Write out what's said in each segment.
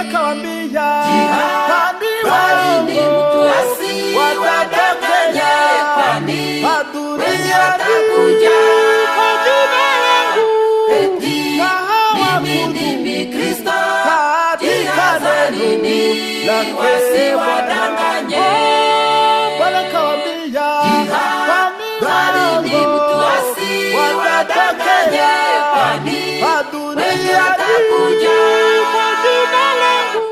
kawambia kwani mtu asiwadanganye, kwani wenye watakuja kwa jina langu eti mimi ndimi Kristo. Jihadharini wasiwadanganye. Bwana kawambia kwani mtu asiwadanganye, kwani wenye watakuja kwa jina langu.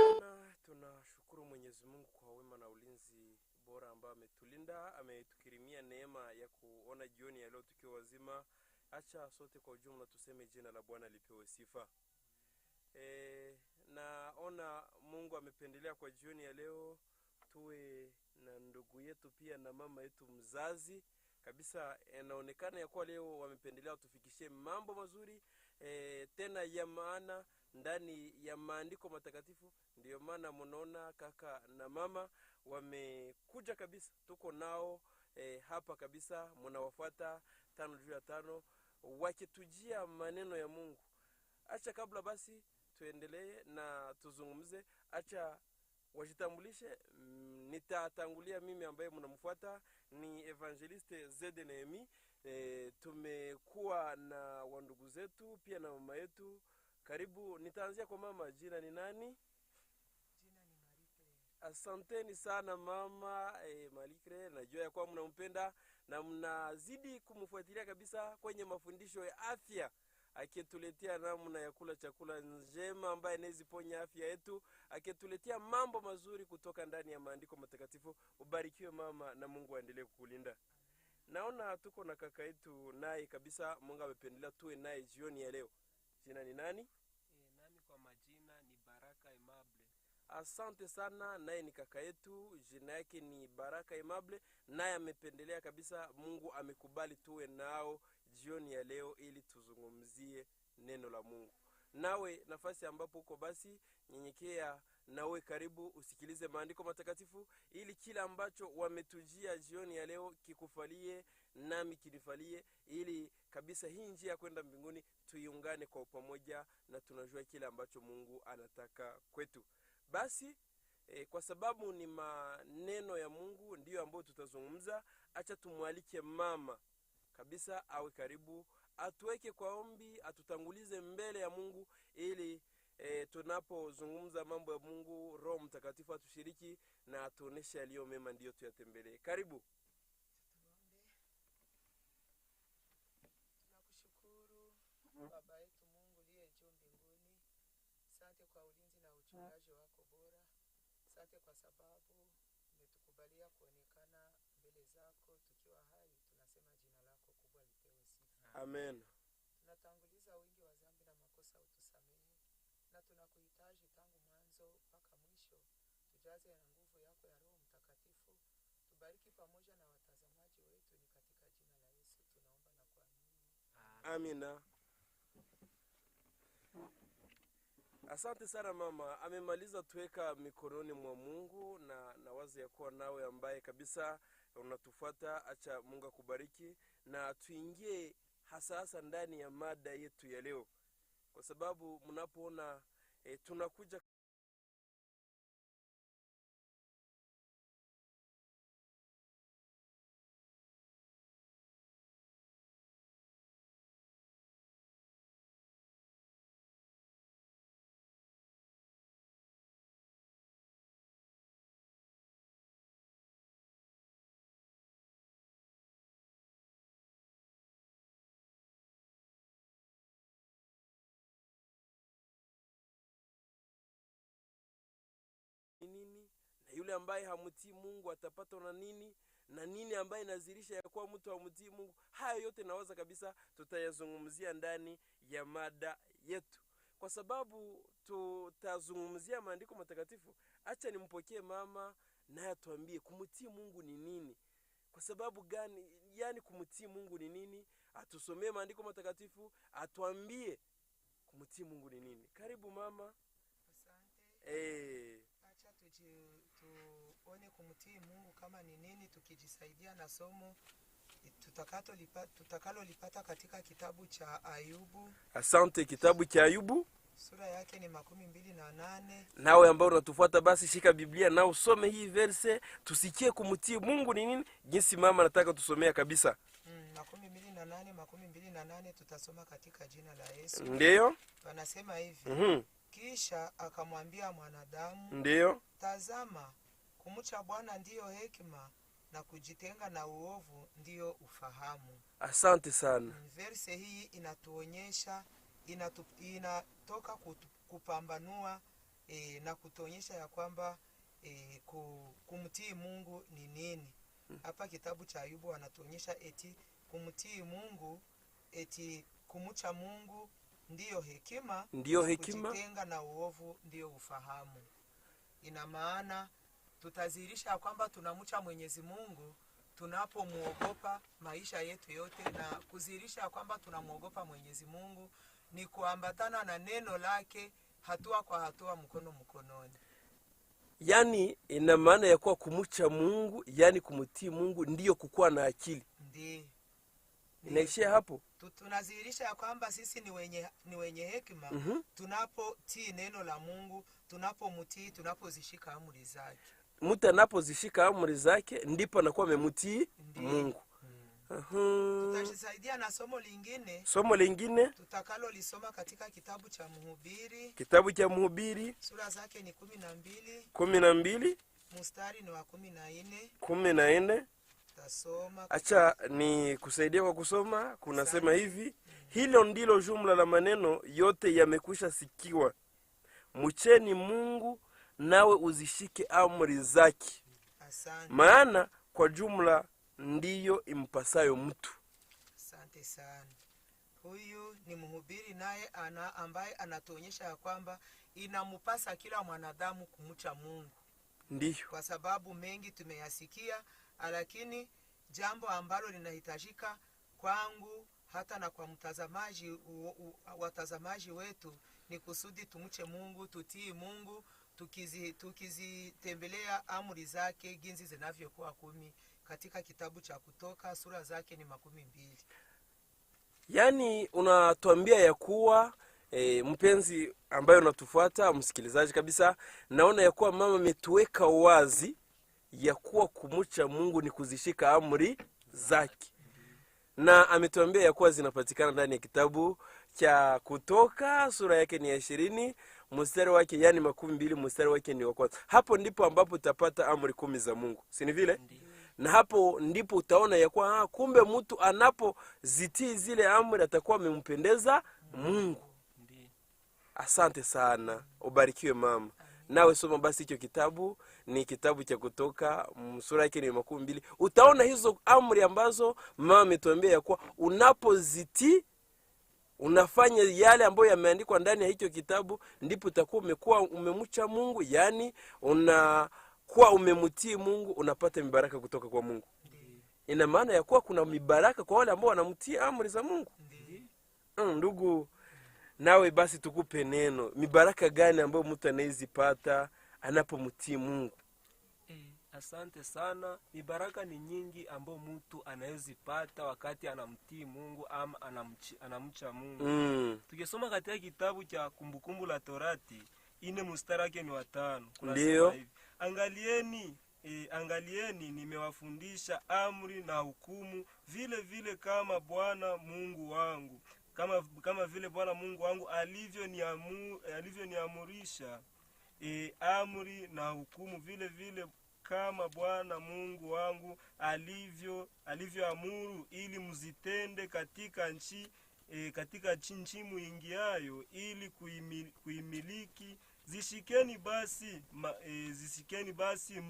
Tunashukuru Mwenyezi Mungu kwa wema na ulinzi bora ambao ametulinda, ametukirimia neema ya kuona jioni ya leo tukiwa wazima. Acha sote kwa ujumla tuseme jina la Bwana lipewe sifa. Naona Mungu amependelea kwa jioni ya leo tuwe na ndugu yetu pia na mama yetu mzazi kabisa. Inaonekana ya kuwa leo wamependelea tufikishie mambo mazuri tena ya maana ndani ya maandiko matakatifu. Ndio maana mnaona kaka na mama wamekuja kabisa, tuko nao hapa kabisa, mnawafuata 5 wakitujia maneno ya Mungu. Acha kabla basi tuendelee na tuzungumze, acha wajitambulishe. Nitatangulia mimi ambaye mnamfuata, ni Evangeliste Zede Nehemi. Tumekuwa na wandugu zetu pia na mama yetu. Karibu, nitaanzia kwa mama. Jina ni nani? Jina ni Marie. Asanteni sana mama Marie. Najua ya kuwa mnampenda na mnazidi kumfuatilia kabisa kwenye mafundisho ya afya, akituletea namna ya kula chakula njema ambaye inaziponya afya yetu, akituletea mambo mazuri kutoka ndani ya maandiko matakatifu. Ubarikiwe mama na Mungu aendelee kukulinda. Naona tuko na kaka yetu naye kabisa, Mungu amependelea tuwe naye jioni ya leo. Jina ni nani? Nami kwa majina ni Baraka Aimable. Asante sana, naye ni kaka yetu, jina yake ni Baraka Aimable, naye amependelea kabisa. Mungu amekubali tuwe nao jioni ya leo ili tuzungumzie neno la Mungu. Nawe nafasi ambapo uko basi nyenyekea, nawe karibu usikilize maandiko matakatifu ili kila ambacho wametujia jioni ya leo kikufalie nami kinifalie, ili kabisa hii njia kwenda mbinguni tuiungane kwa pamoja, na tunajua kile ambacho Mungu anataka kwetu. Basi kwa sababu ni maneno ya Mungu ndiyo ambayo tutazungumza, acha tumwalike mama kabisa awe karibu, atuweke kwa ombi, atutangulize mbele ya Mungu ili tunapozungumza mambo ya Mungu, Roho Mtakatifu atushiriki na atuoneshe yaliyo mema, ndiyo tuyatembelee. Karibu. Tunakushukuru Baba yetu Mungu liye juu mbinguni. Asante kwa ulinzi na uchungaji wako bora. Asante kwa sababu umetukubalia kuonekana mbele zako tukiwa hai. Tunasema jina lako kubwa lipewe sifa. Amen. Tunatanguliza wingi wa dhambi na makosa, utusamehe. Na tunakuhitaji tangu mwanzo mpaka mwisho. Tujaze na nguvu yako ya Roho Mtakatifu. Tubariki pamoja na watazamaji wetu, ni katika jina la Yesu tunaomba na kuamini. Amina. Asante sana mama. Amemaliza tuweka mikononi mwa Mungu, na wazi ya kuwa nawe ambaye kabisa unatufuata, acha Mungu akubariki, na tuingie hasa ndani ya mada yetu ya leo, kwa sababu mnapoona tunakuja nini, na yule ambaye hamtii Mungu atapata na nini, na nini ambaye inazirisha ya kuwa mtu hamtii Mungu. Haya yote nawaza kabisa tutayazungumzia ndani ya mada yetu, kwa sababu tutazungumzia maandiko matakatifu. Acha nimpokee mama naye atuambie kumtii Mungu ni nini, kwa sababu gani, yani kumtii Mungu ni nini. Atusomee maandiko matakatifu, atuambie kumtii Mungu ni nini. Karibu mama. Asante. Acha tuone kumtii Mungu kama ni nini, tukijisaidia na somo tutakalolipata katika kitabu cha Ayubu. Asante, kitabu cha Ayubu Sura yake ni 28. Nawe ambao unatufuata basi shika Biblia na usome hii verse, tusikie kumtii Mungu ni nini, jinsi mama nataka tusomea kabisa. 28 tutasoma katika jina la Yesu. Ndiyo. Wanasema hivi. Kisha akamwambia mwanadamu, ndiyo, tazama, kumcha Bwana ndiyo hekima, na kujitenga na uovu ndiyo ufahamu. Asante sana. Verse hii inatuonyesha, inatoka kupambanua na kutuonyesha ya kwamba kumtii Mungu ni nini. Hapa kitabu cha Ayubu wanatuonyesha eti kumtii Mungu, eti kumcha Mungu ndiyo hekima, kujitenga na uovu ndiyo ufahamu. Ina maana tutazihirisha kwamba tunamcha Mwenyezi Mungu tunapomuogopa maisha yetu yote, na kuzihirisha kwamba tunamuogopa Mwenyezi Mungu ni kuambatana na neno lake hatua kwa hatua, mkono mkononi. Yani ina maana ya kuwa kumcha Mungu, yani kumtii Mungu ndiyo kukuwa na akili. Ndiyo. Inaishia hapo. Tunazihirisha ya kwamba sisi ni wenye hekima tunapotii neno la Mungu, tunapomtii, tunapozishika amri zake. Mtu anapozishika amri zake ndipo anakuwa amemtii Mungu. Tutajisaidia na somo lingine tutakalo lisoma katika kitabu cha Mhubiri. Sura zake ni 12. Mstari ni wa 14. Tasoma. Acha ni kusaidia kwa kusoma. Kunasema hivi, hilo ndilo jumla la maneno yote yamekwisha sikiwa. Mcheni Mungu nawe uzishike amri zake. Asante. Maana kwa jumla ndiyo impasayo mtu. Asante sana. Huyu ni Mhubiri naye ambaye anatuonyesha ya kwamba inamupasa kila mwanadamu kumcha Mungu. Ndiyo. Kwa sababu mengi tumeyasikia, lakini jambo ambalo linahitajika kwangu hata na kwa watazamaji wetu ni kusudi tumche Mungu, tutii Mungu, tukizitembelea amri zake ginzi zinavyokuwa 10 katika kitabu cha Kutoka, sura zake ni 12. Yani unatuambia ya kuwa mpenzi ambaye unatufuata, msikilizaji kabisa, naona ya kuwa mama ametuweka wazi ya kuwa kumcha Mungu ni kuzishika amri zake. Na ametuambia ya kuwa zinapatikana ndani ya kitabu cha Kutoka, sura yake ni 20, mstari wake yani 12, mstari wake ni wa kwanza. Hapo ndipo ambapo utapata amri 10 za Mungu. Si ni vile? Na hapo ndipo utaona ya kuwa kumbe mtu anapozitii zile amri atakuwa amempendeza Mungu. Asante sana. Ubarikiwe mama. Nawe soma basi hicho kitabu, ni kitabu cha Kutoka, sura yake ni 12. Utaona hizo amri ambazo mama ametuambia ya kuwa unapozitii, unafanya yale ambayo yameandikwa ndani ya hicho kitabu, ndipo utakuwa umemcha Mungu, yani unakuwa umemtii Mungu, unapata mibaraka kutoka kwa Mungu. Ina maana ya kuwa kuna mibaraka kwa wale ambao wanamtii amri za Mungu. Ndugu, nawe basi tukupe neno. Mibaraka gani ambayo mtu anaizipata anapomtii Mungu? Asante sana. Mibaraka ni nyingi ambayo mtu anayozipata wakati anamtii Mungu ama anamcha Mungu. Tukisoma katika kitabu cha Kumbukumbu la Torati 4 mstari wake ni 5. Ndio. Angalieni nimewafundisha amri na hukumu vile kama Bwana Mungu wangu. Kama vile Bwana Mungu wangu alivyoniamurisha amri na hukumu vile kama Bwana Mungu wangu alivyoamuru, ili mzitende katika nchi muingiayo ili kuimiliki. Zishikeni basi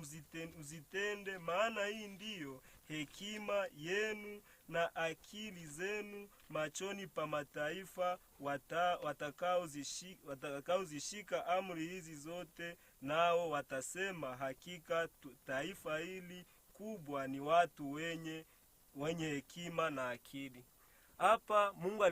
mzitende, maana hii ndiyo hekima yenu na akili zenu machoni pa mataifa watakaozishika amri hizi zote, nao watasema, hakika taifa hili kubwa ni watu wenye hekima na akili. Hapa Mungu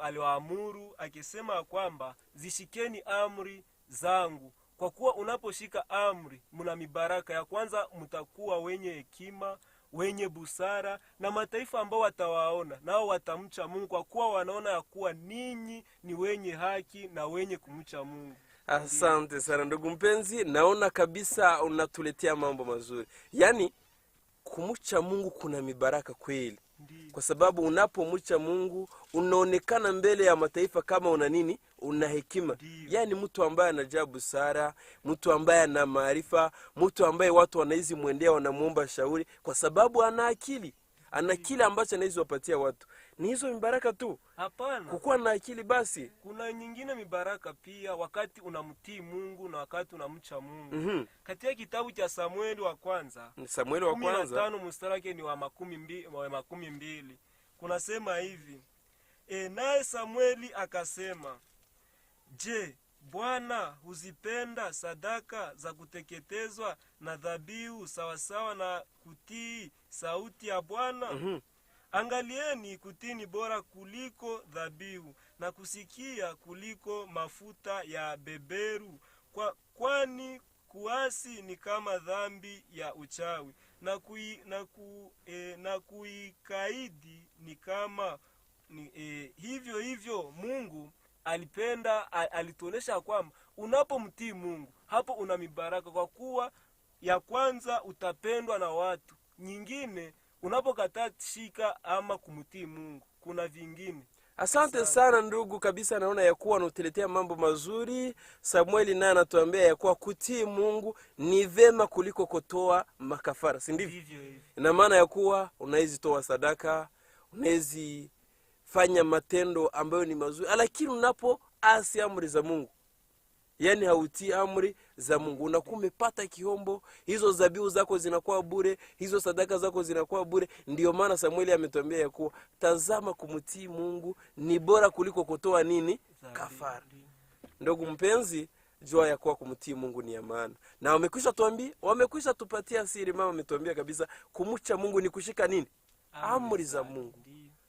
aliwaamuru akisema kwamba zishikeni amri zangu. Kwa kuwa unaposhika amri mna mibaraka. Ya kwanza, mtakuwa wenye hekima, wenye busara, na mataifa ambao watawaona nao watamcha Mungu, kwa kuwa wanaona ya kuwa ninyi ni wenye haki na wenye kumcha Mungu. Asante sana ndugu mpenzi, naona kabisa unatuletea mambo mazuri. Yaani kumcha Mungu kuna mibaraka kweli. Kwa sababu unapomcha Mungu unaonekana mbele ya mataifa kama una nini? Una hekima. Yaani mtu ambaye anajaa busara, mtu ambaye ana maarifa, mtu ambaye watu wanaizi muendea wanamuomba shauri kwa sababu ana akili. Ana kile ambacho anaweza wapatia watu. Ni hizo mibaraka tu? Hapana. Kukuwa na akili basi. Kuna nyingine mibaraka pia wakati unamtii Mungu na wakati unamcha Mungu. Katika kitabu cha Samueli wa kwanza, Samueli wa kwanza 15 mstari wake ni wa 12. Kunasema hivi: naye Samueli akasema, je, Bwana huzipenda sadaka za kuteketezwa na dhabihu sawasawa na kutii sauti ya Bwana? Angalieni, kutii ni bora kuliko dhabihu, na kusikia kuliko mafuta ya beberu. Kwani kuasi ni kama dhambi ya uchawi, na kuikaidi ni kama hivyo hivyo. Mungu alipenda, alituonesha kwamba unapomtii Mungu hapo una mibaraka, kwa kuwa ya kwanza utapendwa na watu, nyingine unapokataa shika ama kumtii Mungu kuna vingine. Asante sana ndugu, kabisa naona ya kuwa unatuletea mambo mazuri. Samueli naye anatuambia ya kuwa kutii Mungu ni vema kuliko kutoa makafara, si ndivyo? Ina maana ya kuwa unaweza toa sadaka, unaweza fanya matendo ambayo ni mazuri, lakini unapoasi amri za Mungu, yani hautii amri za Mungu, unakuwa umepata kihombo. Hizo dhabihu zako zinakuwa bure, hizo sadaka zako zinakuwa bure. Ndio maana Samueli ametuambia ya kuwa tazama, kumtii Mungu ni bora kuliko kutoa nini? Kafara. Ndugu mpenzi, jua ya kuwa kumtii Mungu ni ya maana. Na wamekwisha tupatia siri. Mama ametuambia kabisa kumcha Mungu ni kushika nini? Amri za Mungu.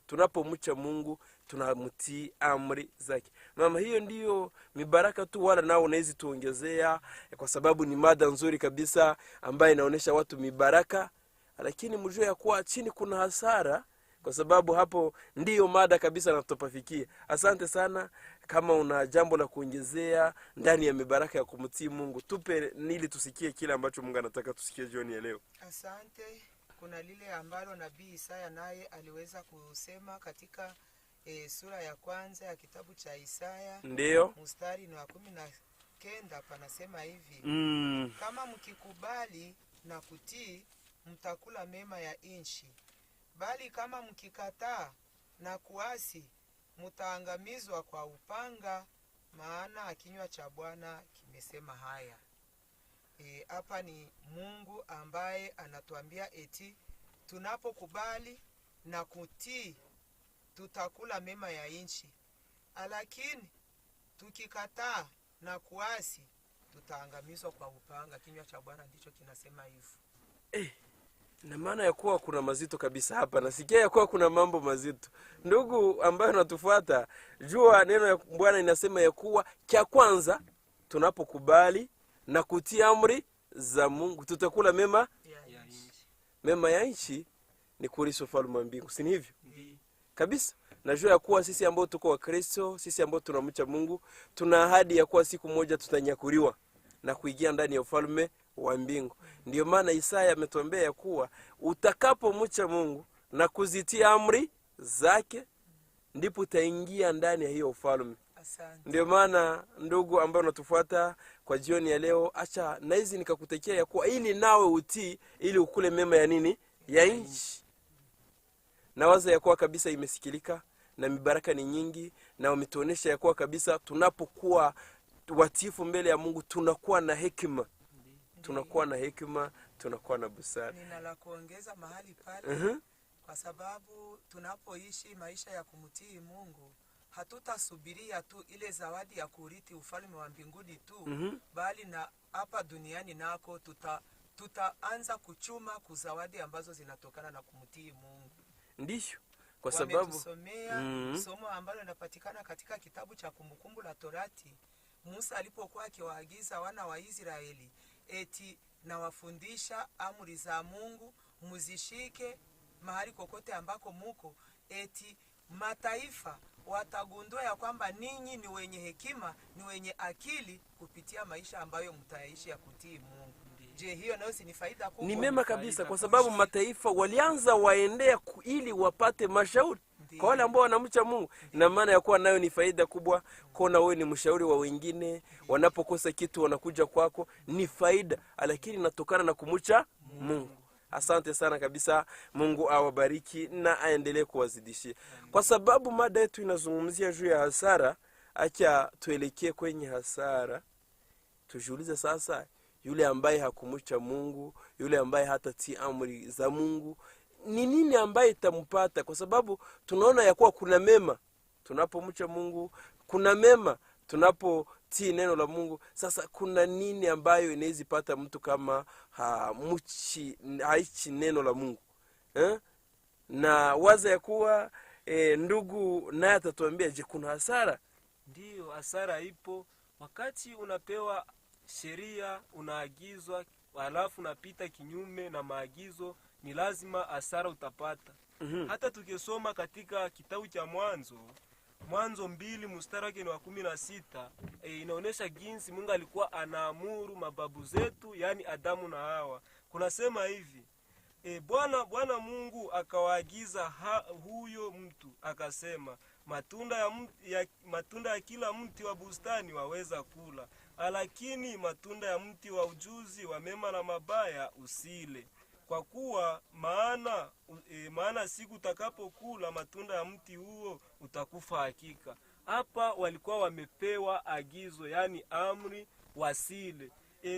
Tunapomcha Mungu tunamtii amri zake. Mama, hiyo ndiyo mibaraka tu, wala nao unaweza tuongezea, kwa sababu ni mada nzuri kabisa ambayo inaonesha watu mibaraka, lakini mjue ya kuwa chini kuna hasara, kwa sababu hapo ndiyo mada kabisa natupafikia. Asante sana. Kama una jambo la kuongezea ndani ya mibaraka ya kumtii Mungu, tupe ili tusikie kile ambacho Mungu anataka tusikie jioni ya leo. Asante. Kuna lile ambalo nabii Isaya naye aliweza kusema katika sura ya kwanza ya kitabu cha Isaya. Ndiyo. Mstari ni wa 19 panasema hivi: kama mkikubali na kutii, mtakula mema ya nchi, bali kama mkikataa na kuasi, mtaangamizwa kwa upanga, maana kinywa cha Bwana kimesema haya. Hapa ni Mungu ambaye anatuambia eti tunapokubali na kutii tutakula mema ya nchi, lakini tukikataa na kuasi tutaangamizwa kwa upanga. Kinywa cha Bwana ndicho kinasema hivyo. Na maana ya kuwa kuna mazito kabisa hapa. Nasikia ya kuwa kuna mambo mazito. Ndugu ambayo natufuata, jua neno ya Bwana inasema ya kuwa cha kwanza tunapokubali na kutii amri za Mungu tutakula mema ya nchi. Mema ya nchi ni kurithi ufalme wa mbingu, si hivyo? Kabisa. Najua ya kuwa sisi ambao tuko wa Kristo, sisi ambao tunamcha Mungu, tuna ahadi ya kuwa siku moja tutanyakuliwa na kuingia ndani ya ufalme wa mbingu. Ndio maana Isaya ametuambia ya kuwa utakapomcha Mungu na kuzitia amri zake, ndipo utaingia ndani ya hiyo ufalme. Ndio maana ndugu ambao unatufuata kwa jioni ya leo, acha na hizi nikakutekea ya kuwa ili nawe utii, ili ukule mema ya nini? Ya nchi. Na waza ya kuwa kabisa imesikilika na mibaraka ni nyingi, na wametuonesha ya kuwa kabisa tunapokuwa watiifu mbele ya Mungu tunakuwa na hekima. Tunakuwa na hekima, tunakuwa na busara. Nina la kuongeza mahali pale. Kwa sababu tunapoishi maisha ya kumtii Mungu, hatutasubiria tu ile zawadi ya kurithi ufalme wa mbinguni tu, bali na hapa duniani nako tutaanza kuchuma kuzawadi ambazo zinatokana na kumtii Mungu. Ndiyo. Kwa sababu wametusomea somo ambalo linapatikana katika kitabu cha Kumbukumbu la Torati. Musa alipokuwa akiwaagiza wana wa Israeli eti na wafundisha amri za Mungu, muzishike mahali kokote ambako muko, eti mataifa watagundua ya kwamba ninyi ni wenye hekima, ni wenye akili kupitia maisha ambayo mtaishi ya kutii Mungu. Je, hiyo nayo si ni faida kubwa? Ni mema kabisa, kwa sababu mataifa walianza waendea ili wapate mashauri. Kwa wale ambao wanamcha Mungu, ina maana ya kuwa nayo ni faida kubwa. Kona wewe ni mshauri wa wengine, wanapokosa kitu wanakuja kwako, ni faida, lakini inatokana na kumcha Mungu. Asante sana kabisa. Mungu awabariki na aendelee kuwazidishia. Kwa sababu mada yetu inazungumzia juu ya hasara, acha tuelekee kwenye hasara. Tujiulize sasa, yule ambaye hakumcha Mungu, yule ambaye hatatii amri za Mungu, ni nini ambaye itampata? Kwa sababu tunaona ya kuwa kuna mema tunapomcha Mungu, kuna mema tunapotii neno la Mungu. Sasa kuna nini ambayo inaweza pata mtu kama haichi neno la Mungu? Na waza ya kuwa ndugu naye atatuambia, je, kuna hasara? Ndiyo, hasara ipo. Wakati unapewa sheria, unaagizwa, halafu unapita kinyume na maagizo, ni lazima hasara utapata. Hata tukisoma katika kitabu cha Mwanzo 2 mstari wake ni wa 16, inaonesha jinsi Mungu alikuwa anaamuru mababu zetu, yani Adamu na Hawa. Kunasema hivi, Bwana Mungu akawaagiza huyo mtu, akasema, matunda ya kila mti wa bustani waweza kula, lakini matunda ya mti wa ujuzi wa mema na mabaya usile, kwa kuwa maana siku utakapokula matunda ya mti huo utakufa hakika. Hapa walikuwa wamepewa agizo, yani amri, wasile.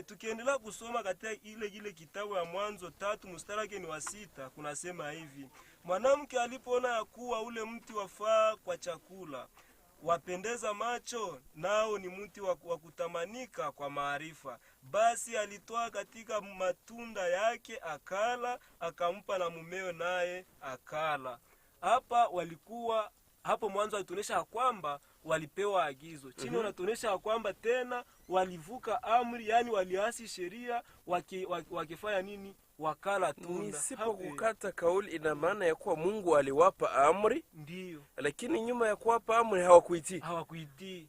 Tukiendelea kusoma katika ile kitabu ya Mwanzo 3 mstari wake ni wa 6, kunasema hivi, mwanamke alipoona ya kuwa ule mti wafaa kwa chakula, wapendeza macho, nao ni mti wa kutamanika kwa maarifa, basi alitoa katika matunda yake akala, akampa na mumeo naye akala. Hapo mwanzo alituonesha kwamba walipewa agizo. Chini wanatuonesha kwamba tena walivuka amri, yani waliasi sheria, wakifanya nini? Wakala tunda. Nisipokukata kauli, ina maana ya kuwa Mungu aliwapa amri, ndiyo, lakini nyuma ya kuwapa amri hawakuitii.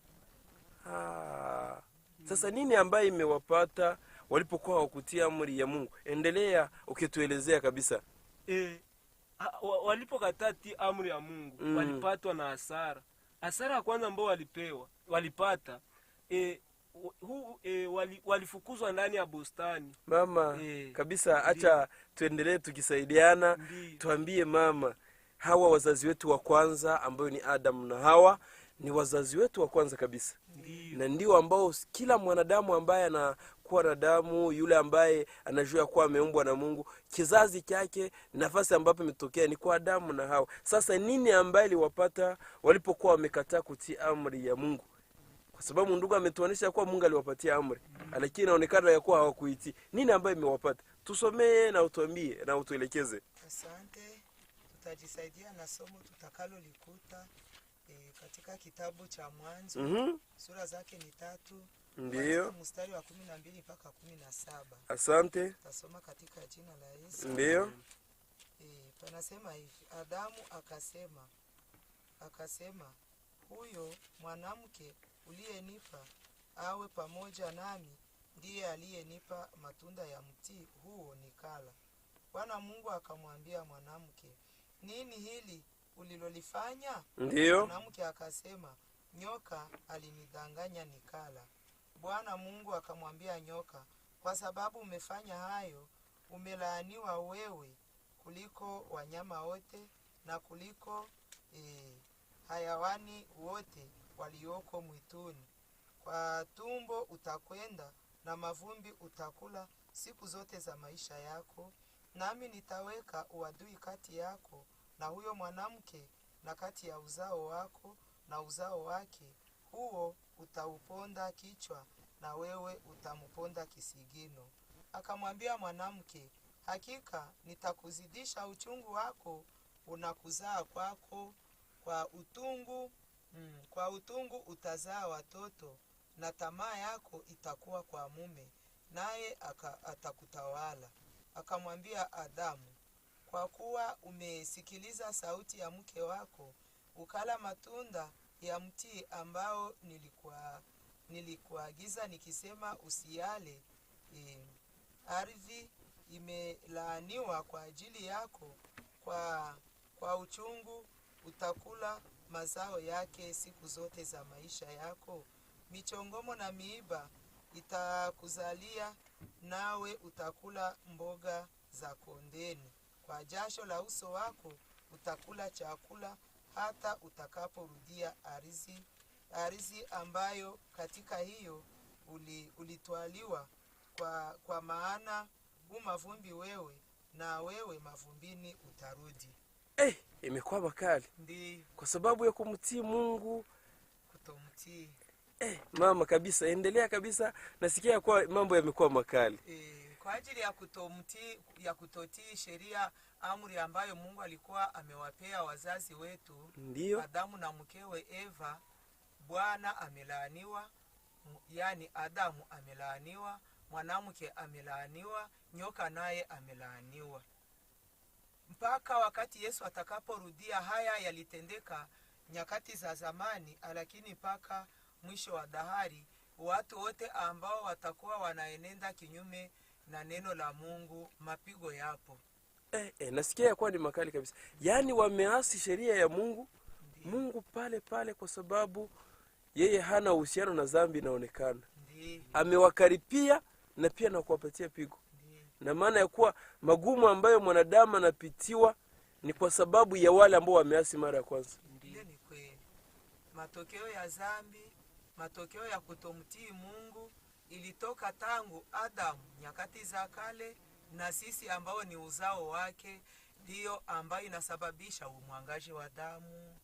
Sasa nini ambaye imewapata walipokuwa hawakutii amri ya Mungu? Endelea ukituelezea kabisa. Walipokataa amri ya Mungu, walipatwa na hasara. Hasara ya kwanza ambao walipata, walifukuzwa ndani ya bustani. Mama, kabisa, acha tuendelee tukisaidiana. Tuambie mama, hawa wazazi wetu wa kwanza ambao ni Adam na Hawa, ni wazazi wetu wa kwanza kabisa. Na ndio ambao kila mwanadamu ambaye anakuwa na damu, yule ambaye anajua kuwa ameumbwa na Mungu, kizazi chake, nafasi ambapo imetokea ni kwa Adamu na Hawa. Sasa nini ambaye liwapata walipokuwa wamekataa kutii amri ya Mungu? Kwa sababu ndugu ametuonesha kuwa Mungu aliwapatia amri, lakini inaonekana ya kuwa hawakuitii. Nini ambaye imewapata? Tusomee na utuambie na utuelekeze. Asante. Tutajisaidia na somo tutakalo likuta katika kitabu cha Mwanzo, sura zake ni 3, ndiyo, mstari wa 12 mpaka 17. Asante. Tasoma katika jina la Yesu. Ndiyo. Panasema hivi, Adamu akasema, huyo mwanamke uliyenipa awe pamoja nami ndiye aliyenipa matunda ya mti huo nikala. Bwana Mungu akamwambia mwanamke, nini hili ulilolifanya? Ndiyo. Mwanamke akasema, nyoka alinidanganya nikala. Bwana Mungu akamwambia nyoka, kwa sababu umefanya hayo, umelaaniwa wewe kuliko wanyama wote na kuliko hayawani wote walioko mwituni. Kwa tumbo utakwenda na mavumbi utakula siku zote za maisha yako, nami nitaweka uadui kati yako na huyo mwanamke, na kati ya uzao wako na uzao wake, huo utauponda kichwa na wewe utamponda kisigino. Akamwambia mwanamke, hakika nitakuzidisha uchungu wako unakuzaa kwako, kwa utungu utazaa watoto, na tamaa yako itakuwa kwa mume, naye atakutawala. Akamwambia Adamu, kwa kuwa umesikiliza sauti ya mke wako, ukala matunda ya mti ambao nilikuagiza nikisema usiale. Ardhi imelaaniwa kwa ajili yako, kwa uchungu utakula mazao yake siku zote za maisha yako. Michongomo na miiba itakuzalia, nawe utakula mboga za kondeni. Kwa jasho la uso wako utakula chakula hata utakaporudia ardhi ambayo katika hiyo ulitwaliwa, kwa maana mavumbi wewe, na wewe mavumbini utarudi. Imekuwa makali. Ndi Kwa sababu ya kumtii Mungu, kutomtii. Mama kabisa, endelea kabisa. Nasikia kwa mambo yamekuwa makali. Kwa ajili ya kutomtii, ya kutotii sheria, amri ambayo Mungu alikuwa amewapea wazazi wetu, Ndiyo. Adamu na mkewe Eva, Bwana amelaaniwa, yani Adamu amelaaniwa, mwanamke amelaaniwa, nyoka naye amelaaniwa. Mpaka wakati Yesu atakaporudia, haya yalitendeka nyakati za zamani, lakini mpaka mwisho wa dahari watu wote ambao watakuwa wanaenenda kinyume na neno la Mungu, mapigo yapo. Nasikia ya kuwa ni makali kabisa. Yaani wameasi sheria ya Mungu. Ndi. Mungu pale kwa sababu yeye hana uhusiano na dhambi inaonekana. Ndi. Amewakaripia na pia na kuwapatia pigo. Ndi. Na maana ya kuwa magumu ambayo mwanadamu anapitiwa ni kwa sababu ya wale ambao wameasi mara ya kwanza. Ndiyo, ni kweli. Matokeo ya dhambi, matokeo ya kutomtii Mungu ilitoka tangu Adamu nyakati za kale, na sisi ambao ni uzao wake ndio ambayo inasababisha umwangaji wa damu,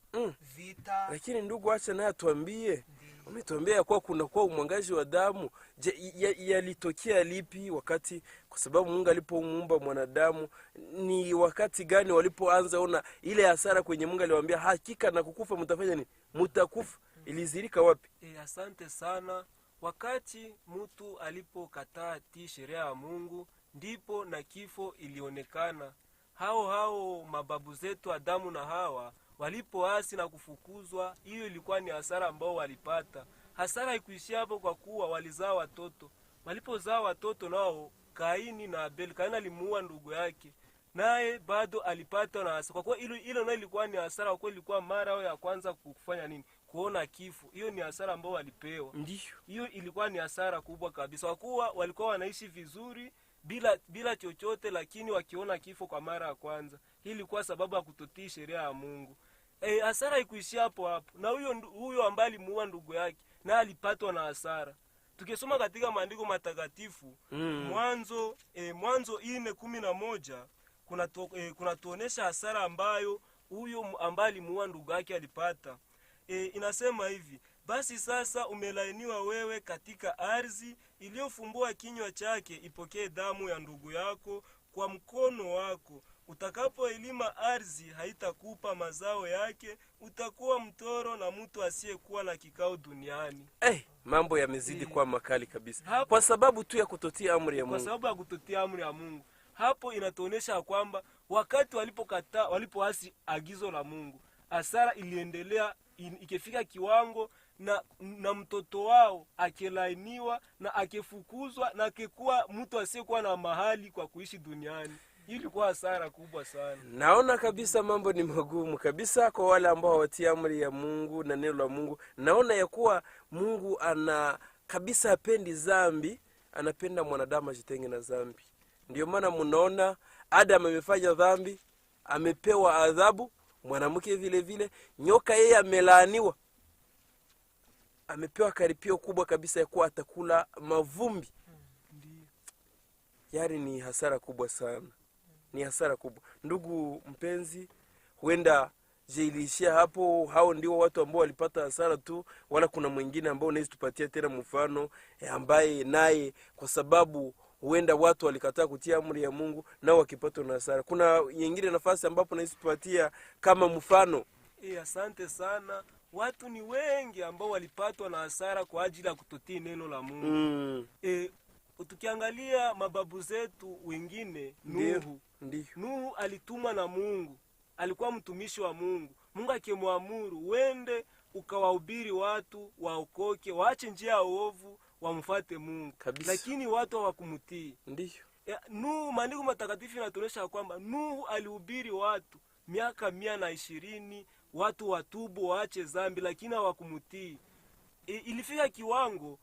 vita. Lakini ndugu, acha naye atuambie. Umetuambia kwa kuna kwa umwangaji wa damu. Je, yalitokea lipi wakati, kwa sababu Mungu alipomuumba mwanadamu, ni wakati gani walipoanza ona ile hasara kwenye Mungu aliwaambia hakika na kukufa mtafanya nini? Mtakufa. Ilizirika wapi? Asante sana. Wakati mtu alipokataa tii sheria ya Mungu, ndipo na kifo ilionekana. Hao mababu zetu Adamu na Hawa walipoasi na kufukuzwa, hiyo ilikuwa ni hasara ambao walipata. Hasara haikuishia hapo, kwa kuwa walizaa watoto. Walipozaa watoto nao, Kaini na Abeli, Kaini alimuua ndugu yake, naye bado alipata na hasara. Kwa kuwa hilo nayo ilikuwa ni hasara, kwa kuwa ilikuwa mara yao ya kwanza kufanya nini? Kuona kifo. Hiyo ni hasara ambao walipewa. Ndiyo. Hiyo ilikuwa ni hasara kubwa kabisa, kwa kuwa walikuwa wanaishi vizuri bila chochote, lakini wakiona kifo kwa mara ya kwanza. Hii ilikuwa sababu ya kutotii sheria ya Mungu. Hasara haikuishia hapo. Na huyo ambaye alimuua ndugu yake na alipatwa na hasara. Tukisoma katika maandiko matakatifu, Mwanzo 4:11 kuna tuonesha hasara ambayo huyo ambaye alimuua ndugu yake alipata. Inasema hivi: basi sasa umelaaniwa wewe katika ardhi iliyofumbua kinywa chake, ipokee damu ya ndugu yako kwa mkono wako. Utakapoilima ardhi haitakupa mazao yake, utakuwa mtoro na mtu asiyekuwa na kikao duniani. Mambo yamezidi kuwa makali kabisa. Kwa sababu tu ya kutotii amri ya Mungu. Kwa sababu ya kutotii amri ya Mungu. Hapo inatuonesha kwamba wakati walipoasi agizo la Mungu, hasara iliendelea ikifika kiwango na mtoto wao akelainiwa na akifukuzwa na akikuwa mtu asiyekuwa na mahali kwa kuishi duniani. Ilikuwa hasara kubwa sana. Naona kabisa mambo ni magumu kabisa kwa wale ambao hawatii amri ya Mungu na neno la Mungu. Naona ya kuwa Mungu kabisa hapendi dhambi, anapenda mwanadamu ajitenge na dhambi. Ndio maana mnaona Adam amefanya dhambi, amepewa adhabu, mwanamke vile vile, nyoka yeye amelaaniwa, amepewa karipio kubwa kabisa ya kuwa atakula mavumbi. Yaani ni hasara kubwa sana. Ni hasara kubwa. Ndugu mpenzi, huenda iliishia hapo, hao ndio watu ambao walipata hasara tu, wala kuna mwingine ambao unaweza tupatia tena mfano ambaye naye kwa sababu huenda watu walikataa kutia amri ya Mungu nao wakipata na hasara? Kuna nyingine nafasi ambapo unaweza tupatia kama mfano? Asante sana. Watu ni wengi ambao walipatwa na hasara kwa ajili ya kutotii neno la Mungu. tukiangalia mababu zetu wengine, Nuhu. Nuhu alitumwa na Mungu, alikuwa mtumishi wa Mungu. Mungu akimwamuru wende ukawahubiri watu waokoke, waache njia ya uovu, wamfuate Mungu kabisa. Lakini watu hawakumutii. Ndio Nuhu, maandiko matakatifu yanatuonyesha kwamba Nuhu alihubiri watu miaka 120 watu watubu waache dhambi, lakini hawakumutii. Ilifika kiwango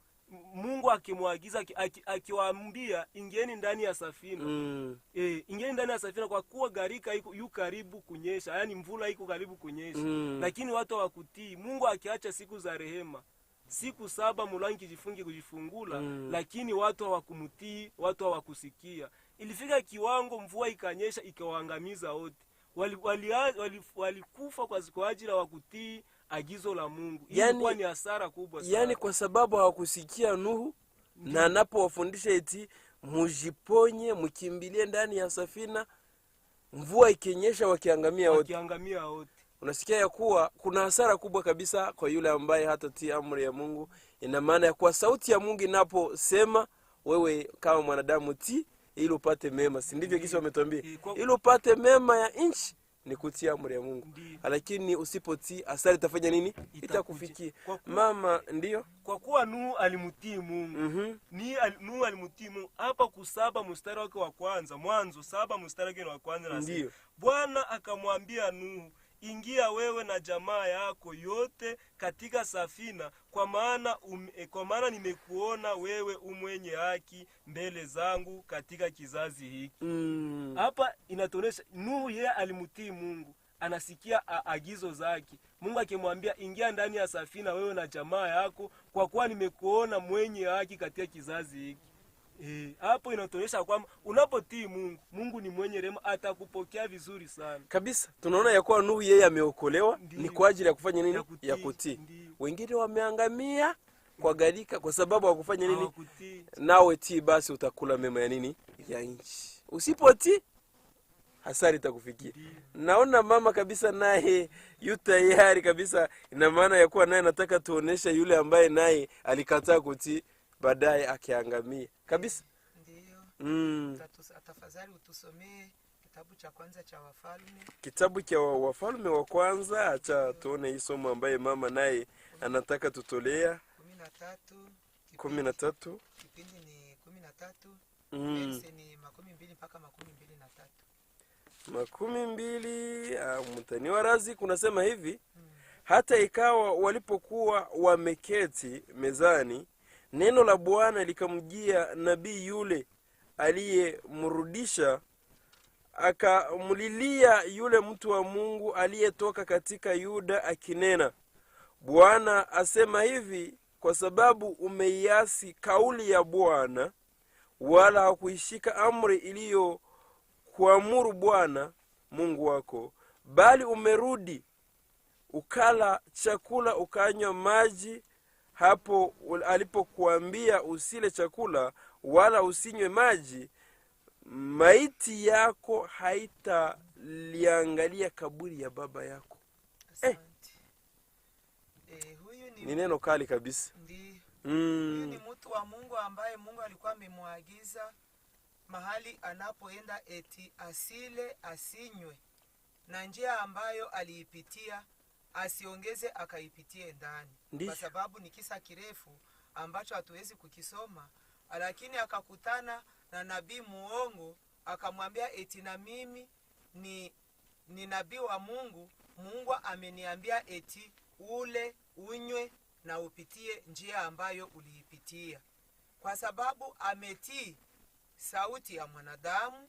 Mungu akimwagiza akiwaambia ingieni ndani ya safina. Ingieni ndani ya safina kwa kuwa gharika yu karibu kunyesha, yani mvula iko karibu kunyesha. Lakini watu hawakutii. Mungu akiacha siku za rehema, siku 7 mulangi kijifungi kujifungula, lakini watu hawakumutii, watu hawakusikia. Ilifika kiwango mvua ikanyesha ikawaangamiza wote. Walikufa kwa ajili ya kutii agizo la Mungu. Ilikuwa ni hasara kubwa sana. Yani kwa sababu hawakusikia Nuhu. Na anapowafundisha eti mujiponye, mkimbilie ndani ya safina, mvua ikinyesha wakiangamia wote. Unasikia ya kuwa kuna hasara kubwa kabisa kwa yule ambaye hatatii amri ya Mungu. Ina maana ya kuwa sauti ya Mungu inaposema, wewe kama mwanadamu ti ili upate mema, si ndivyo kisa wametuambia? Ili upate mema ya nchi ni kutii amri ya Mungu. Lakini usipotii, hasara itafanya nini? Itakufikia. Mama, ndio. Kwa kuwa Nuhu alimutii Mungu. Nuhu alimutii Mungu. Hapa ku7 mstari wake wa kwanza, Mwanzo 7 mstari wake wa kwanza nasema, Bwana akamwambia Nuhu, ingia wewe na jamaa yako yote katika safina, kwa maana nimekuona wewe umwenye haki mbele zangu katika kizazi hiki. Hapa inatuonyesha Nuhu yeye alimutii Mungu, anasikia agizo zake. Mungu akimwambia ingia ndani ya safina wewe na jamaa yako, kwa kuwa nimekuona mwenye haki katika kizazi hiki. Hapo inatuonyesha kwamba unapotii Mungu, Mungu ni mwenye rehema, atakupokea vizuri sana. Kabisa. Tunaona ya kuwa Nuhu yeye ameokolewa ni kwa ajili ya kufanya nini? Ya kutii. Wengine wameangamia kwa gharika kwa sababu hakufanya nini? Nawe tii basi utakula mema ya nini? Ya nchi. Usipotii, hasara itakufikia. Naona mama kabisa naye yu tayari kabisa. Ina maana ya kuwa naye nataka tuonesha yule ambaye naye alikataa kutii, baadaye akiangamia kabisa. Ndio. Tafadhali utusomee kitabu cha kwanza cha Wafalme. Kitabu cha Wafalme wa kwanza. Acha tuone hii somo ambaye mama naye anataka tutolea. 13. Kipindi ni 13. Verse ni 12 mpaka 23. 12. Mtani wa razi kunasema hivi. Hata ikawa walipokuwa wameketi mezani, neno la Bwana likamjia nabii yule aliyemrudisha, akamlilia yule mtu wa Mungu aliyetoka katika Yuda akinena, Bwana asema hivi, kwa sababu umeiasi kauli ya Bwana, wala hakuishika amri iliyo kuamuru Bwana Mungu wako, bali umerudi ukala chakula ukanywa maji, hapo alipokuambia usile chakula wala usinywe maji, maiti yako haitaliangalia kaburi ya baba yako. Huyu ni neno kali kabisa. Huyu ni mtu wa Mungu ambaye Mungu alikuwa amemwagiza mahali anapoenda eti asile asinywe, na njia ambayo aliipitia asiongeze akaipitie ndani. Kwa sababu ni kisa kirefu ambacho hatuwezi kukisoma, lakini akakutana na nabii muongo, akamwambia eti na mimi ni nabii wa Mungu. Mungu ameniambia eti ule unywe na upitie njia ambayo uliipitia. Kwa sababu ametii sauti ya mwanadamu,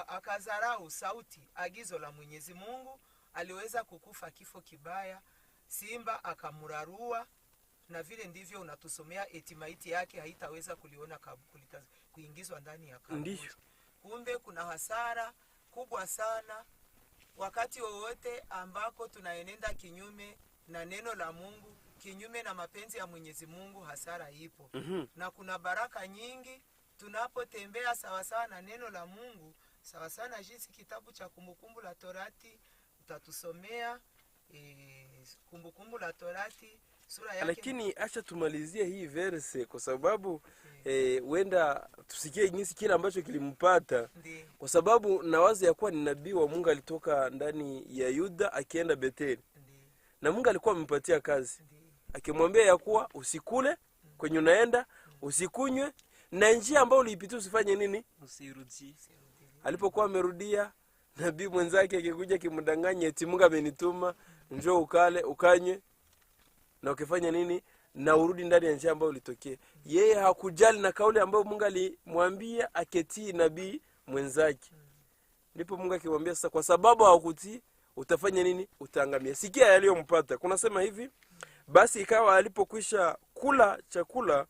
akazarau sauti agizo la Mwenyezi Mungu, aliweza kukufa kifo kibaya, simba akamurarua, na vile ndivyo unatusomea eti maiti yake haitaweza kuliona kuingizwa ndani ya kaburi. Kumbe kuna hasara kubwa sana wakati wowote ambako tunaenenda kinyume na neno la Mungu, kinyume na mapenzi ya Mwenyezi Mungu, hasara ipo. Na kuna baraka nyingi tunapotembea sawa sawa na neno la Mungu, sawa sawa na jinsi kitabu cha Kumbukumbu la Torati utatusomea. Kumbukumbu la Torati sura yake. Lakini acha tumalizie hii verse kwa sababu wenda tusikie jinsi kile ambacho kilimpata. Ndiyo. Kwa sababu nawaza ya kuwa ni nabii wa Mungu alitoka ndani ya Yuda akienda Betheli. Ndiyo. Na Mungu alikuwa amempatia kazi. Ndiyo. Akimwambia ya kuwa usikule kwenye unaenda, usikunywe, na njia ambayo uliipitia usifanye nini? Usirudi. Alipokuwa amerudia, nabii mwenzake akikuja kimdanganya eti Mungu amenituma, njoo ukale, ukanywe na ukifanya nini? Na urudi ndani ya njia ambayo ulitokea. Yeye hakujali na kauli ambayo Mungu alimwambia aketii nabii mwenzake. Ndipo Mungu akimwambia sasa, kwa sababu hakutii utafanya nini? Utaangamia. Sikia yaliyompata. Kunasema hivi, basi ikawa alipokwisha kula chakula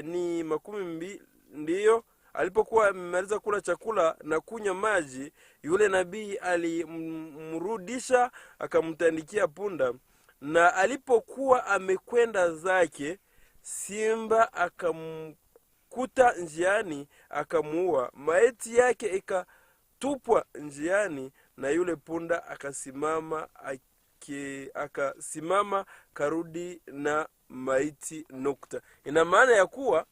ni 12, ndiyo alipokuwa amemaliza kula chakula na kunywa maji, yule nabii alimrudisha akamtandikia punda, na alipokuwa amekwenda zake, simba akamkuta njiani akamuua. Maiti yake ikatupwa njiani, na yule punda akasimama karudi na maiti nukta. Ina maana ya kuwa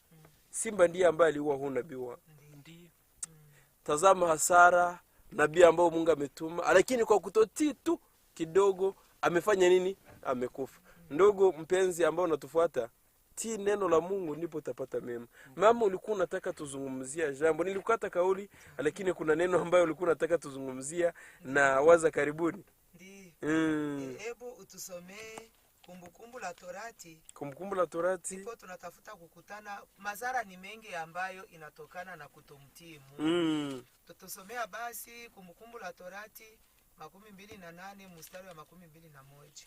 simba ndiye ambaye aliua huyu nabii. Ndiyo. Tazama hasara nabii ambao Mungu ametuma, lakini kwa kutotii tu kidogo amefanya nini? Amekufa. Ndugu mpenzi ambao unatufuata, tii neno la Mungu ndipo utapata mema. Mama, ulikuwa unataka tuzungumzia jambo, nilikukata kauli, lakini kuna neno ambayo ulikuwa unataka tuzungumzia na waza karibuni. Ndiyo. Hebu utusomee Kumbukumbu la Torati. Kumbukumbu la Torati. Ndipo tunatafuta kukutana, madhara ni mengi ambayo inatokana na kutomtii Mungu. Tutusomea basi Kumbukumbu la Torati 28 mstari wa 21.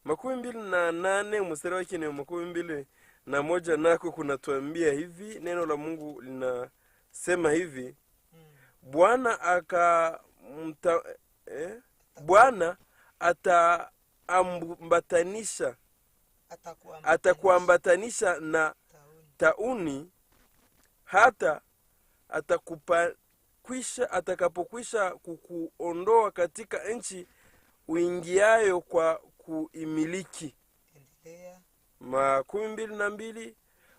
28 mstari wake ni 21, nako kunatuambia hivi, neno la Mungu linasema hivi. Bwana atakuambatanisha na tauni hata atakapokwisha kukuondoa katika nchi uingiayo kwa kuimiliki. 22,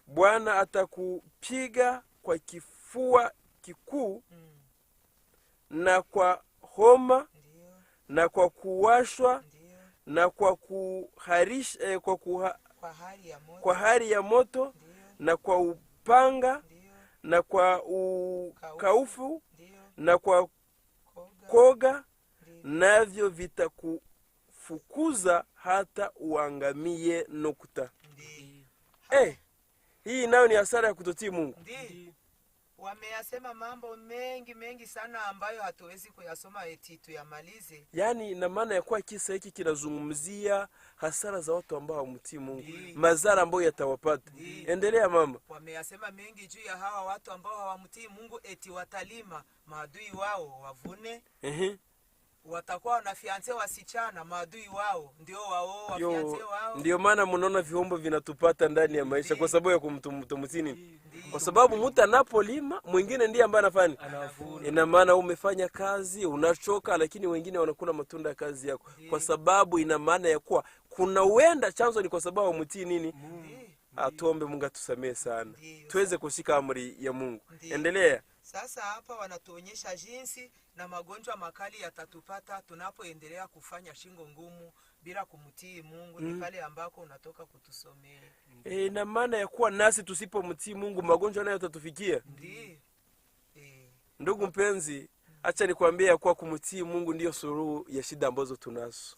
Bwana atakupiga kwa kifua kikuu na kwa homa na kwa kuwashwa na kwa kuharisha kwa hari ya moto na kwa upanga na kwa ukaufu na kwa koga, navyo vitakufukuza hata uangamie nukta. Hii nayo ni hasara ya kutotii Mungu. Wameyasema mambo mengi sana ambayo hatuwezi kuyasoma eti tuyamalize. Yaani na maana ya kuwa kisa hiki kinazungumzia hasara za watu ambao hawamtii Mungu, madhara ambayo yatawapata. Endelea mama. Wameyasema mengi juu ya hawa watu ambao hawamtii Mungu, eti watalima maadui wao wavune. Watakuwa wanafianse wasichana maadui wao ndio wao wafianse wao. Ndio maana mnaona viombo vinatupata ndani ya maisha kwa sababu ya kumtumutini. Kwa sababu mtu anapolima mwingine ndiye ambaye anafanya. Ina maana umefanya kazi, unachoka, lakini wengine wanakula matunda ya kazi yako. Kwa sababu ina maana ya kuwa kuna uenda chanzo ni kwa sababu umtii nini? Atuombe Mungu atusamee sana. Tuweze kushika amri ya Mungu. Endelea. Sasa hapa wanatuonyesha jinsi na magonjwa makali yatatupata tunapoendelea kufanya shingo ngumu bila kumtii Mungu. Ni pale ambako unatoka kutusomea. Na maana ya kuwa nasi tusipomtii Mungu magonjwa nayo yatatufikia. Ndiyo. Ndugu mpenzi, acha nikwambie ya kuwa kumtii Mungu ndiyo suluhu ya shida ambazo tunazo.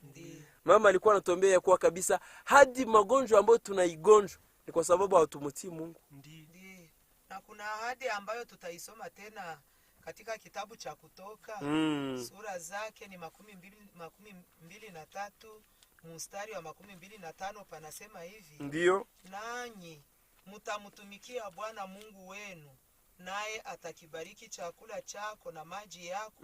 Mama alikuwa anatuambia ya kuwa kabisa hadi magonjwa ambayo tunaigonjwa ni kwa sababu hatumtii Mungu. Na kuna ahadi ambayo tutaisoma tena katika kitabu cha Kutoka. Sura zake ni 23 mstari wa 25, panasema hivi. Ndiyo. Nanyi mtamtumikia Bwana Mungu wenu, naye atakibariki chakula chako na maji yako.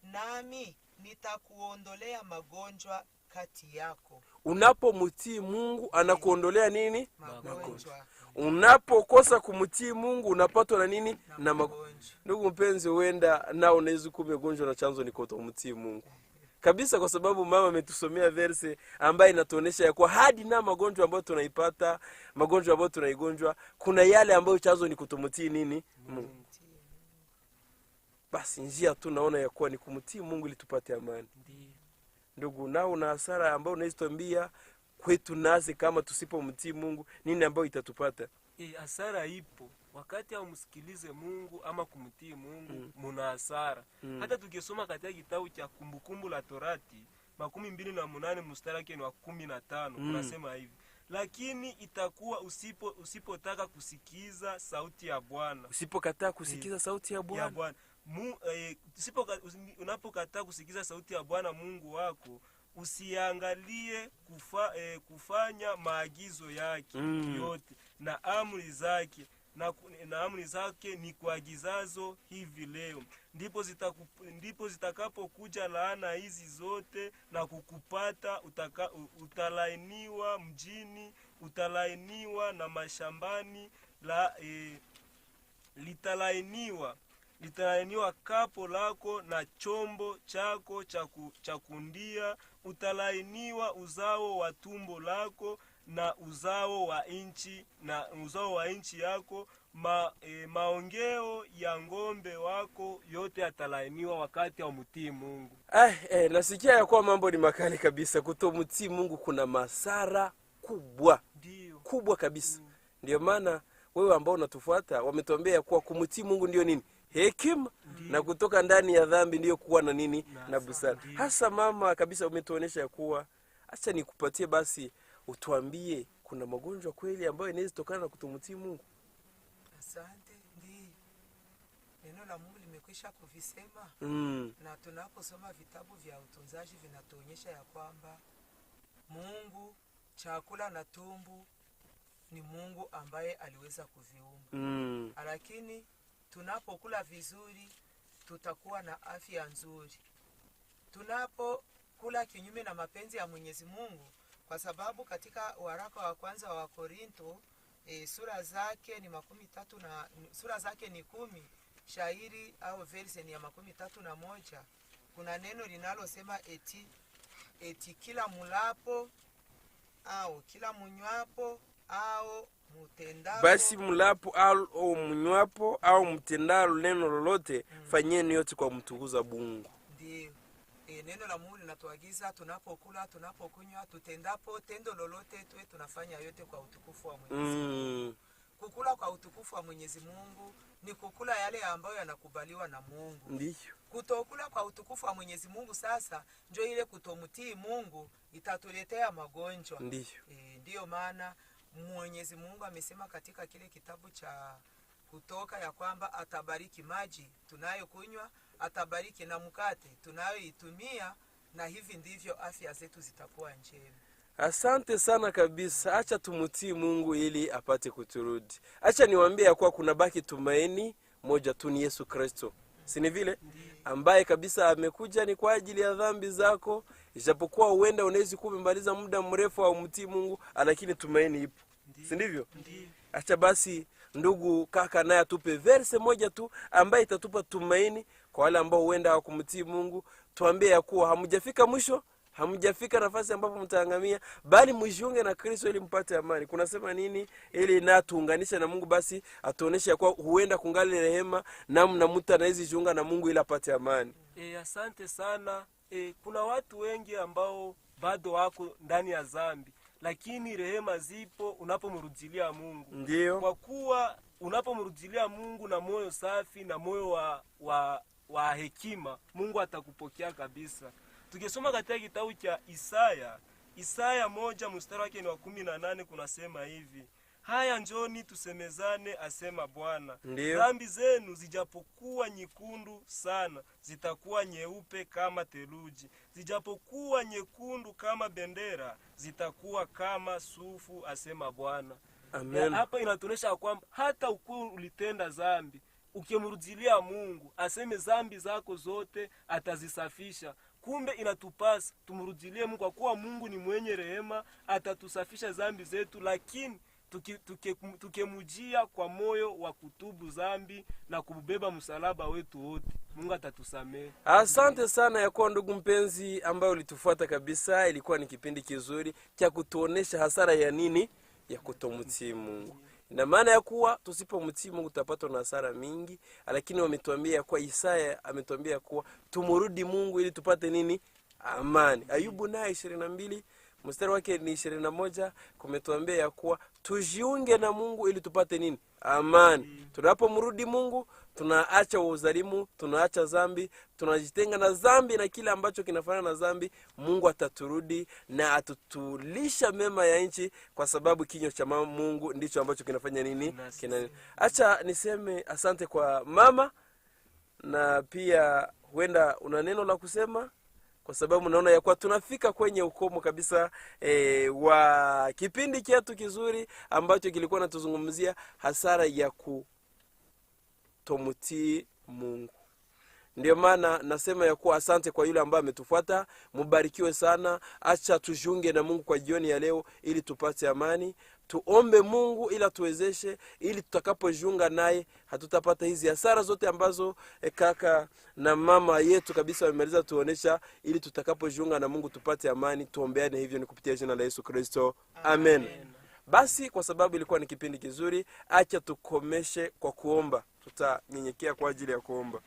Nami nitakuondolea magonjwa kati yako. Unapomtii Mungu anakuondolea nini? Magonjwa. Unapokosa kumtii Mungu unapatwa na nini? Na magonjwa. Ndugu mpenzi, huenda na unaweza kumegonjwa na chanzo ni kutomtii Mungu. kabisa, kwa sababu mama ametusomea verse ambayo inatuonesha ya kuwa hadi na magonjwa ambayo tunaipata, magonjwa ambayo tunaigonjwa, kuna yale ambayo chanzo ni kutomutii nini Mungu. Basi njia tu naona ya kuwa ni kumtii Mungu ili tupate amani. Ndugu, nao na hasara ambayo unaizitambia kwetu nasi kama tusipomtii Mungu, nini ambayo itatupata? Hasara ipo. Wakati haumsikilize Mungu ama kumtii Mungu, muna hasara. Hata tukisoma katika kitabu cha Kumbukumbu la Torati 28 mstari wake ni wa 15, unasema hivi: lakini itakuwa usipotaka kusikiza sauti ya Bwana, usipokataa kusikiza sauti ya Bwana, unapokataa kusikiza sauti ya Bwana Mungu wako, usiangalie kufanya maagizo yake yote na amri zake na amri zake ni kuagizazo hivi leo, ndipo zitakapokuja laana hizi zote na kukupata. Utalainiwa mjini, utalainiwa na mashambani, litalainiwa kapo lako na chombo chako cha kundia. Utalainiwa uzao wa tumbo lako na uzao wa nchi yako. Maongeo ya ngombe wako yote atalainiwa wakati wa mtii Mungu. Nasikia ya kuwa mambo ni makali kabisa. Kutomtii Mungu kuna masara kubwa. Ndio. Kubwa kabisa. Ndio maana wewe ambao unatufuata wametuambia ya kuwa kumtii Mungu ndio nini? Hekima. Na kutoka ndani ya dhambi ndio kuwa na nini? Na busara. Hasa mama kabisa umetuonesha ya kuwa, acha nikupatie basi utuambie kuna magonjwa kweli ambayo inaweza tokana na kutomtii Mungu. Asante. Ndio. Neno la Mungu limekwisha kuvisema. Na tunaposoma vitabu vya utunzaji vinatuonyesha ya kwamba Mungu, chakula na tumbo ni Mungu ambaye aliweza kuviumba. Lakini tunapokula vizuri tutakuwa na afya nzuri. Tunapokula kinyume na mapenzi ya Mwenyezi Mungu, kwa sababu katika waraka wa kwanza wa Korinto sura zake ni 10, shairi au verse ni ya 31, kuna neno linalosema eti kila mulapo au kila munywapo au mtendapo, basi mulapo au munywapo au mtendalo neno lolote, fanyeni yote kwa kumtukuza Mungu. Ndio. Neno la Mungu linatuagiza tunapokula, tunapokunywa, tutendapo tendo lolote tuwe tunafanya yote kwa utukufu wa Mwenyezi Mungu. Kukula kwa utukufu wa Mwenyezi Mungu ni kukula yale ambayo yanakubaliwa na Mungu. Ndio. Kutokula kwa utukufu wa Mwenyezi Mungu sasa ndio ile kutomtii Mungu itatuletea magonjwa. Ndio maana Mwenyezi Mungu amesema katika kile kitabu cha Kutoka ya kwamba atabariki maji tunayokunywa, atabariki na mkate tunayoitumia, na hivi ndivyo afya zetu zitakuwa njema. Asante sana kabisa. Acha tumutii Mungu ili apate kuturudi. Acha niwaambie ya kuwa kuna baki tumaini moja tu, ni Yesu Kristo. Si ni vile? Ambaye kabisa amekuja ni kwa ajili ya dhambi zako. Ijapokuwa uenda unaweza kumaliza muda mrefu au mtii Mungu, lakini tumaini ipo. Si ndivyo? Acha basi ndugu kaka naye atupe verse moja tu ambaye itatupa tumaini kwa wale ambao huenda hawakumtii Mungu. Tuambie ya kuwa hamjafika mwisho, hamjafika nafasi ambapo mtaangamia, bali mjiunge na Kristo ili mpate amani. Kunasema nini? Ili na tuunganishe na Mungu, basi atuoneshe kwa huenda kungali rehema namna mtu anaweza jiunga na Mungu ili apate amani. Asante sana. Kuna watu wengi ambao bado wako ndani ya dhambi, lakini rehema zipo unapomrudilia Mungu. Ndio. Kwa kuwa unapomrudilia Mungu na moyo safi na moyo wa hekima, Mungu atakupokea kabisa. Tukisoma katika kitabu cha Isaya 1 mstari wake ni wa 18, kunasema hivi: haya njoni tusemezane, asema Bwana, dhambi zenu zijapokuwa nyekundu sana zitakuwa nyeupe kama theluji, zijapokuwa nyekundu kama bendera zitakuwa kama sufu, asema Bwana. Amen. Hapa inatuonyesha kwamba hata ukuu ulitenda dhambi, ukimrudilia Mungu aseme dhambi zako zote atazisafisha. Kumbe inatupasa tumrudilie Mungu, kwa kuwa Mungu ni mwenye rehema, atatusafisha dhambi zetu, lakini tukemujia kwa moyo wa kutubu dhambi na kubeba msalaba wetu wote. Mungu atatusamehe. Asante sana ya kuwa ndugu mpenzi ambayo ulitufuata kabisa. Ilikuwa ni kipindi kizuri cha kutuonesha hasara ya nini, ya kutomtii Mungu. Ina maana ya kuwa tusipomtii Mungu tutapata na hasara mingi, lakini wametuambia kwa Isaya ametuambia kuwa tumurudi Mungu ili tupate nini, amani. Ayubu naye 22 mstari wake ni 21 kumetuambia ya kuwa tujiunge na Mungu ili tupate nini, amani. Tunapomrudi Mungu tunaacha uzalimu, tunaacha dhambi, tunajitenga na dhambi na kile ambacho kinafanana na dhambi. Mungu ataturudi na atutulisha mema ya nchi, kwa sababu kinywa cha Mungu ndicho ambacho kinafanya nini, acha niseme asante kwa mama, na pia huenda una neno la kusema, kwa sababu naona ya kuwa tunafika kwenye ukomo kabisa wa kipindi chetu kizuri ambacho kilikuwa natuzungumzia hasara ya kutomutii Mungu. Ndio maana nasema ya kuwa asante kwa yule ambaye ametufuata. Mubarikiwe sana. Acha tujiunge na Mungu kwa jioni ya leo ili tupate amani. Tuombe Mungu ili atuwezeshe, ili tutakapojiunga naye hatutapata hizi hasara zote ambazo kaka na mama yetu kabisa wamemaliza tuonesha, ili tutakapojiunga na Mungu tupate amani. Tuombeane hivyo ni kupitia jina la Yesu Kristo. Amen. Basi kwa sababu ilikuwa ni kipindi kizuri, acha tukomeshe kwa kuomba. Tutanyenyekea kwa ajili ya kuomba.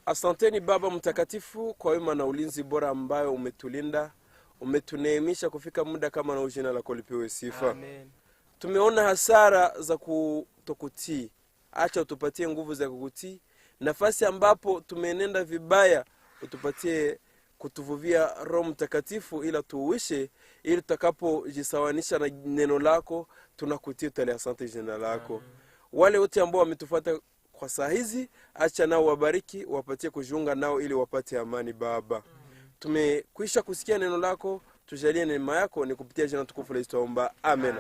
Asanteni Baba mtakatifu kwa wema na ulinzi bora ambayo umetulinda, umetuneemisha kufika muda kama na jina lako lipewe sifa. Amen. Tumeona hasara za kutokutii. Acha utupatie nguvu za kukutii. Nafasi ambapo tumeenenda vibaya utupatie kutuvuvia Roho Mtakatifu ila tuuishe, ili tutakapojisawanisha na neno lako tunakutii. Tale asante jina lako. Wale wote ambao wametufuata kwa saa hizi, acha nao wabariki, wapatie kujiunga nao ili wapate amani Baba. Tumekwisha kusikia neno lako, tujalie neema yako, ni kupitia jina tukufu la Yesu tuomba. Amen.